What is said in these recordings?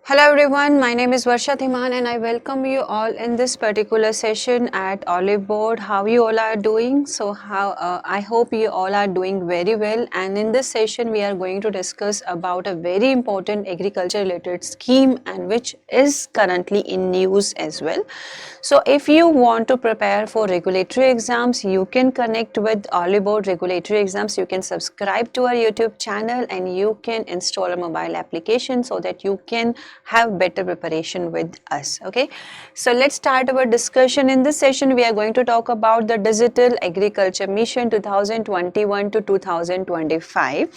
Hello everyone, my name is Varsha Ma'am and I welcome you all in this particular session at Oliveboard. How you all are doing? So I hope you all are doing very well, and in this session we are going to discuss about a very important agriculture related scheme and which is currently in news as well. So if you want to prepare for regulatory exams, you can connect with Oliveboard regulatory exams. You can subscribe to our YouTube channel and you can install a mobile application so that you can have better preparation with us. Okay, so let's start our discussion. In this session we are going to talk about the digital agriculture mission 2021 to 2025.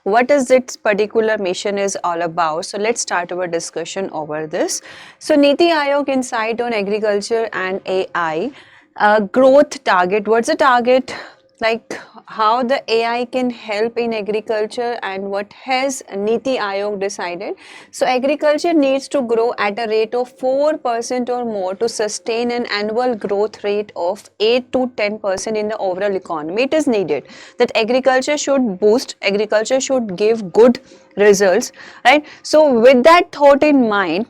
What is this particular mission is all about? So let's start our discussion over this. So Niti Aayog insight on agriculture and AI growth target. What's the target? Like how the AI can help in agriculture and what has Niti Aayog decided. So agriculture needs to grow at a rate of 4% or more to sustain an annual growth rate of 8 to 10% in the overall economy. It is needed that agriculture should boost, agriculture should give good results, right? So with that thought in mind,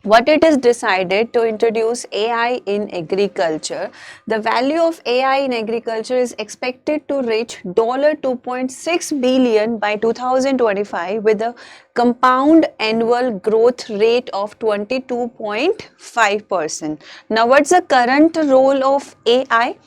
what it is decided to introduce AI in agriculture. The value of AI in agriculture is expected to reach $2.6 billion by 2025 with a compound annual growth rate of 22.5%. Now, what's the current role of AI?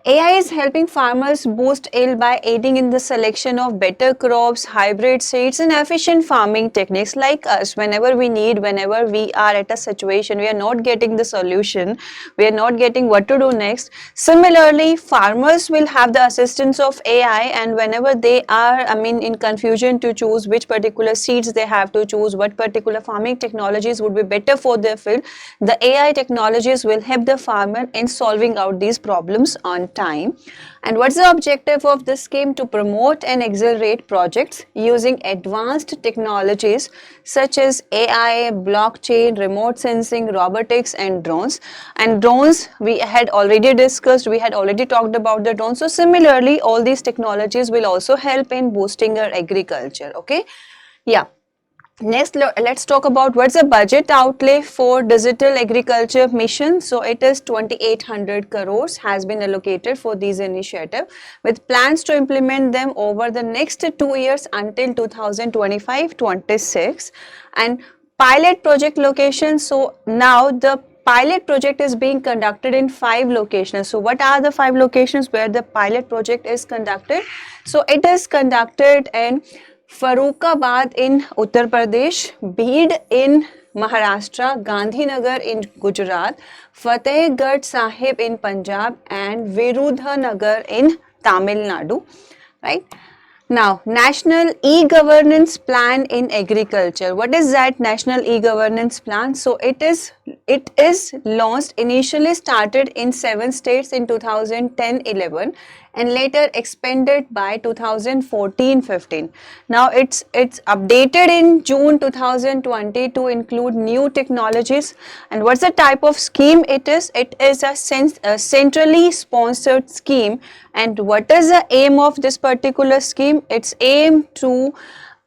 AI is helping farmers boost yield by aiding in the selection of better crops, hybrid seeds and efficient farming techniques. Like us, whenever we need, whenever we are at a situation, we are not getting the solution, we are not getting what to do next. Similarly, farmers will have the assistance of AI, and whenever they are, in confusion to choose which particular seeds they have to choose, what particular farming technologies would be better for their field, the AI technologies will help the farmer in solving out these problems on time. And what's the objective of this scheme? To promote and accelerate projects using advanced technologies such as AI, blockchain, remote sensing, robotics and drones. And drones we had already discussed, we had already talked about the drones. So similarly, all these technologies will also help in boosting our agriculture. Okay, yeah. Next, let's talk about what's the budget outlay for digital agriculture mission. So it is 2800 crores has been allocated for these initiatives with plans to implement them over the next 2 years until 2025-26, and pilot project locations. So now the pilot project is being conducted in 5 locations. So what are the 5 locations where the pilot project is conducted? So it is conducted in Farrukhabad in Uttar Pradesh, Bid in Maharashtra, Gandhinagar in Gujarat, Fatehgarh Sahib in Punjab and Virudhanagar in Tamil Nadu, right? Now, National E-Governance Plan in Agriculture. What is that National E-Governance Plan? So it is launched, initially started in 7 states in 2010-11 and later expanded by 2014-15. Now it's updated in June 2020 to include new technologies. And what's the type of scheme it is? It is a centrally sponsored scheme. And what is the aim of this particular scheme? It's aim to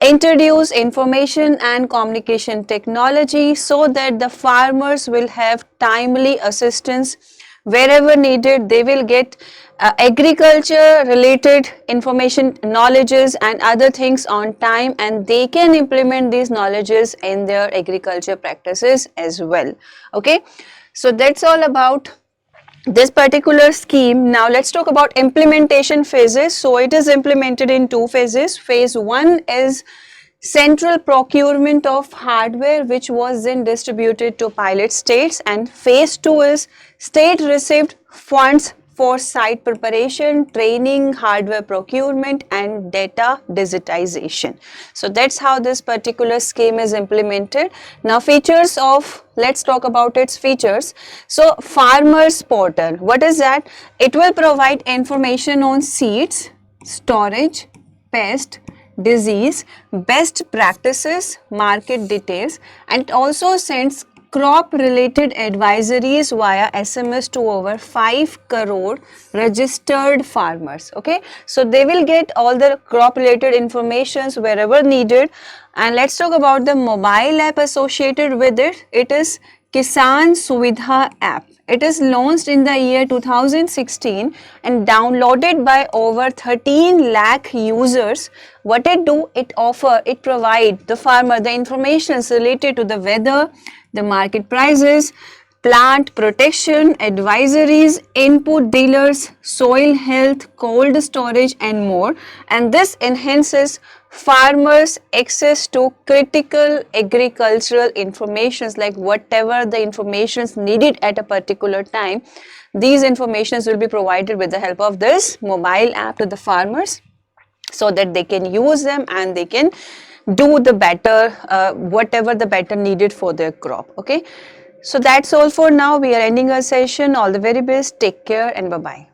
introduce information and communication technology so that the farmers will have timely assistance wherever needed. They will get agriculture related information, knowledges and other things on time, and they can implement these knowledges in their agriculture practices as well. Okay, so that's all about this particular scheme. Now let's talk about implementation phases. So it is implemented in 2 phases. Phase 1 is central procurement of hardware, which was then distributed to pilot states, and phase 2 is state received funds for site preparation, training, hardware procurement and data digitization. So that's how this particular scheme is implemented. Now features of, let's talk about its features. So farmers portal, what is that? It will provide information on seeds, storage, pest, disease, best practices, market details, and it also sends crop related advisories via SMS to over 5 crore registered farmers. Okay, so they will get all the crop related informations wherever needed, And let's talk about the mobile app associated with it. It is Kisan Suvidha app. It is launched in the year 2016 and downloaded by over 13 lakh users. What it do? It provide the farmer the information related to the weather, the market prices, plant protection, advisories, input dealers, soil health, cold storage and more. And this enhances farmers' access to critical agricultural informations, like whatever the information is needed at a particular time. These informations will be provided with the help of this mobile app to the farmers, so that they can use them and they can do the better, whatever the better needed for their crop. Okay, so that's all for now. We are ending our session. All the very best. Take care and bye-bye.